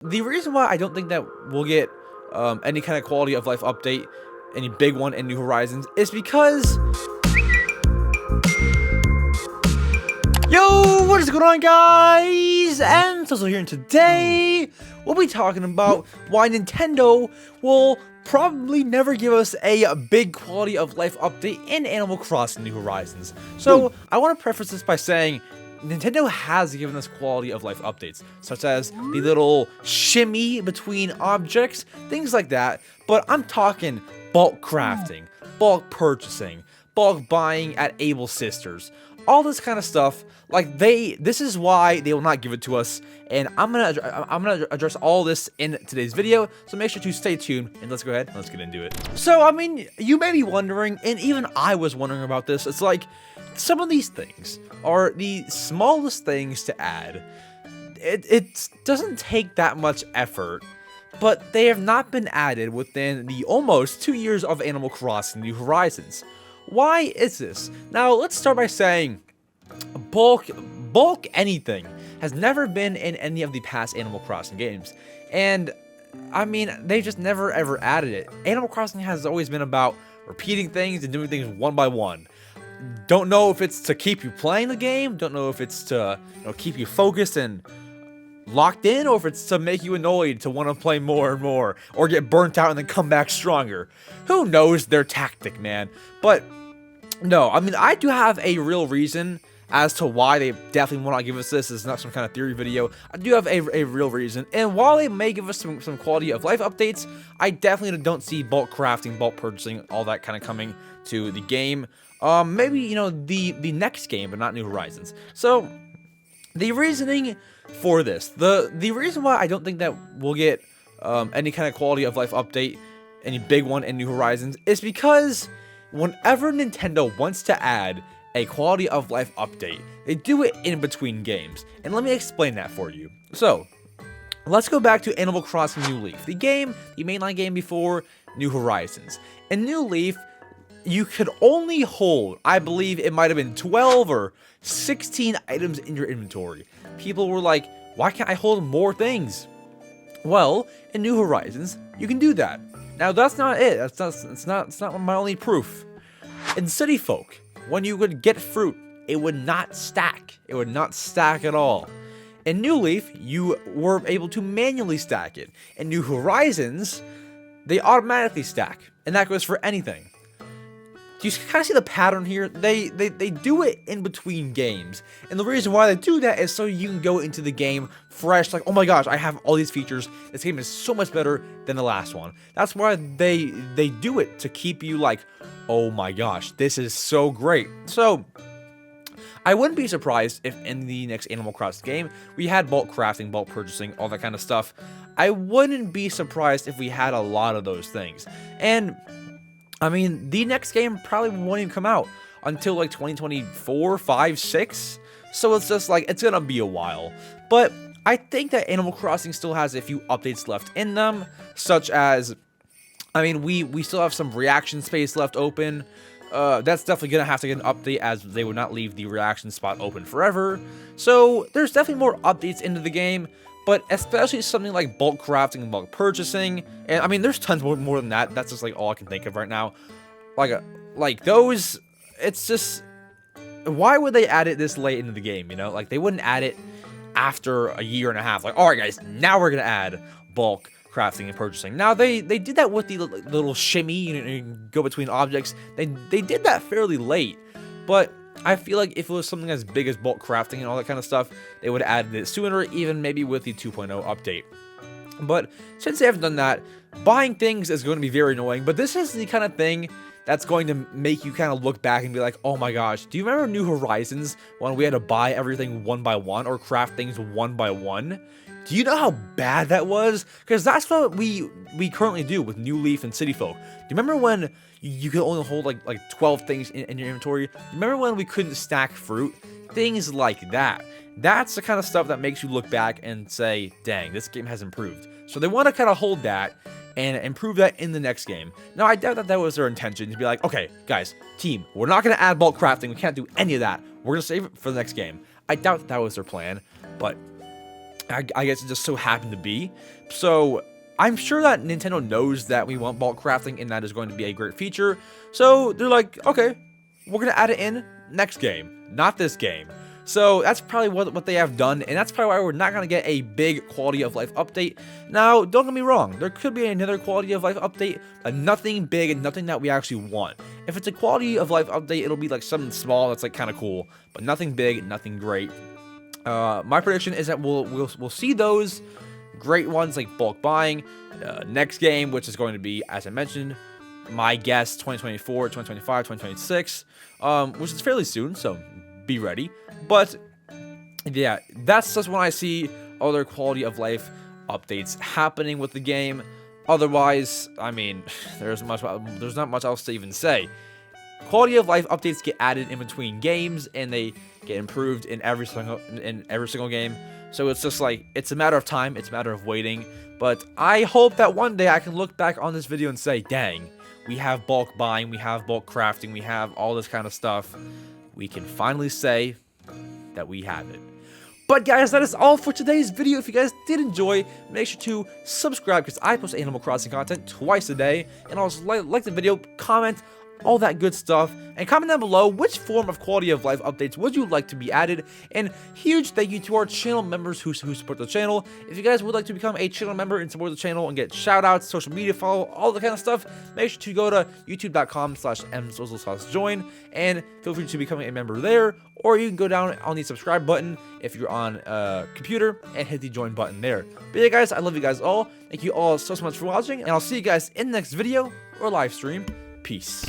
The reason why I don't think that we'll get any kind of quality of life update, any big one in New Horizons, is because... Yo, what is going on, guys? EmSwizzle here, and today we'll be talking about why Nintendo will probably never give us a big quality of life update in Animal Crossing New Horizons. So I want to preface this by saying Nintendo has given us quality of life updates, such as the little shimmy between objects, things like that, but I'm talking bulk crafting, bulk purchasing, bulk buying at Able Sisters, all this kind of stuff. Like this is why they will not give it to us, and I'm gonna address all this in today's video. So make sure to stay tuned, and let's go ahead and let's get into it. So I mean, you may be wondering, and even I was wondering about this. It's like some of these things are the smallest things to add. It doesn't take that much effort, but they have not been added within the almost 2 years of Animal Crossing New Horizons. Why is this? Now let's start by saying bulk anything has never been in any of the past Animal Crossing games, and I mean, they just never ever added it. Animal Crossing has always been about repeating things and doing things one by one. Don't know if it's to keep you playing the game, don't know if it's to, keep you focused and locked in, or if it's to make you annoyed to want to play more and more, or get burnt out and then come back stronger. Who knows their tactic, man? But no, I mean, I do have a real reason as to why they definitely will not give us this. This is not some kind of theory video. I do have a real reason, and while they may give us some quality of life updates, I definitely don't see bulk crafting, bulk purchasing, all that kind of coming to the game. Maybe, the next game, but not New Horizons. So the reasoning for this, the reason why I don't think that we'll get any kind of quality of life update, any big one in New Horizons, is because whenever Nintendo wants to add a quality of life update, they do it in between games. And let me explain that for you. So let's go back to Animal Crossing New Leaf, the mainline game before New Horizons. In New Leaf, you could only hold, I believe it might have been 12 or 16 items in your inventory. People were like, why can't I hold more things? Well, in New Horizons, you can do that. Now that's not it. It's not my only proof. In City Folk, when you would get fruit, it would not stack. It would not stack at all. In New Leaf, you were able to manually stack it. In New Horizons, they automatically stack, and that goes for anything. Do you kind of see the pattern here? They do it in between games, and the reason why they do that is so you can go into the game fresh, like, oh my gosh, I have all these features. This game is so much better than the last one. That's why they do it, to keep you like, oh my gosh, this is so great. So I wouldn't be surprised if in the next Animal Crossing game we had bulk crafting, bulk purchasing, all that kind of stuff. I wouldn't be surprised if we had a lot of those things. And I mean, the next game probably won't even come out until like 2024, 5, 6. So it's just like, it's gonna be a while. But I think that Animal Crossing still has a few updates left in them, such as, I mean, we still have some reaction space left open. That's definitely gonna have to get an update, as they would not leave the reaction spot open forever. So there's definitely more updates into the game. But especially something like bulk crafting and bulk purchasing, and I mean, there's tons more than that. That's just like all I can think of right now. Like those, it's just, why would they add it this late into the game? Like, they wouldn't add it after a year and a half. Like, all right, guys, now we're gonna add bulk crafting and purchasing. Now they did that with the little shimmy, you go between objects. They did that fairly late, but I feel like if it was something as big as bulk crafting and all that kind of stuff, they would have added it sooner, even maybe with the 2.0 update. But since they haven't done that, buying things is going to be very annoying. But this is the kind of thing that's going to make you kind of look back and be like, oh my gosh, do you remember New Horizons when we had to buy everything one by one, or craft things one by one? Do you know how bad that was? Because that's what we currently do with New Leaf and City Folk. Do you remember when you could only hold like 12 things in your inventory? Do you remember when we couldn't stack fruit? Things like that. That's the kind of stuff that makes you look back and say, dang, this game has improved. So they want to kind of hold that and improve that in the next game. Now, I doubt that was their intention, to be like, okay, guys, team, we're not going to add bulk crafting. We can't do any of that. We're going to save it for the next game. I doubt that was their plan, but I guess it just so happened to be. So I'm sure that Nintendo knows that we want bulk crafting and that is going to be a great feature. So they're like, okay, we're going to add it in next game, not this game. So that's probably what they have done, and that's probably why we're not going to get a big quality of life update. Now, don't get me wrong, there could be another quality of life update, but nothing big and nothing that we actually want. If it's a quality of life update, it'll be like something small that's like kind of cool, but nothing big, nothing great. My prediction is that we'll see those great ones like bulk buying next game, which is going to be, as I mentioned, my guess 2024, 2025, 2026, which is fairly soon, so be ready. But yeah, that's just when I see other quality of life updates happening with the game. Otherwise, I mean, there's not much else to even say. Quality of life updates get added in between games, and they get improved in every single game. So it's just like, it's a matter of time, it's a matter of waiting. But I hope that one day I can look back on this video and say, dang, we have bulk buying, we have bulk crafting, we have all this kind of stuff. We can finally say that we have it. But guys, that is all for today's video. If you guys did enjoy, make sure to subscribe, because I post Animal Crossing content twice a day. And also like the video, comment, all that good stuff, and comment down below which form of quality of life updates would you like to be added. And huge thank you to our channel members who support the channel. If you guys would like to become a channel member and support the channel and get shout outs, social media follow, all that kind of stuff, make sure to go to youtube.com/EmSwizzle/join and feel free to become a member there, or you can go down on the subscribe button if you're on a computer and hit the join button there. But yeah guys, I love you guys all. Thank you all so much for watching, and I'll see you guys in the next video or live stream. Peace.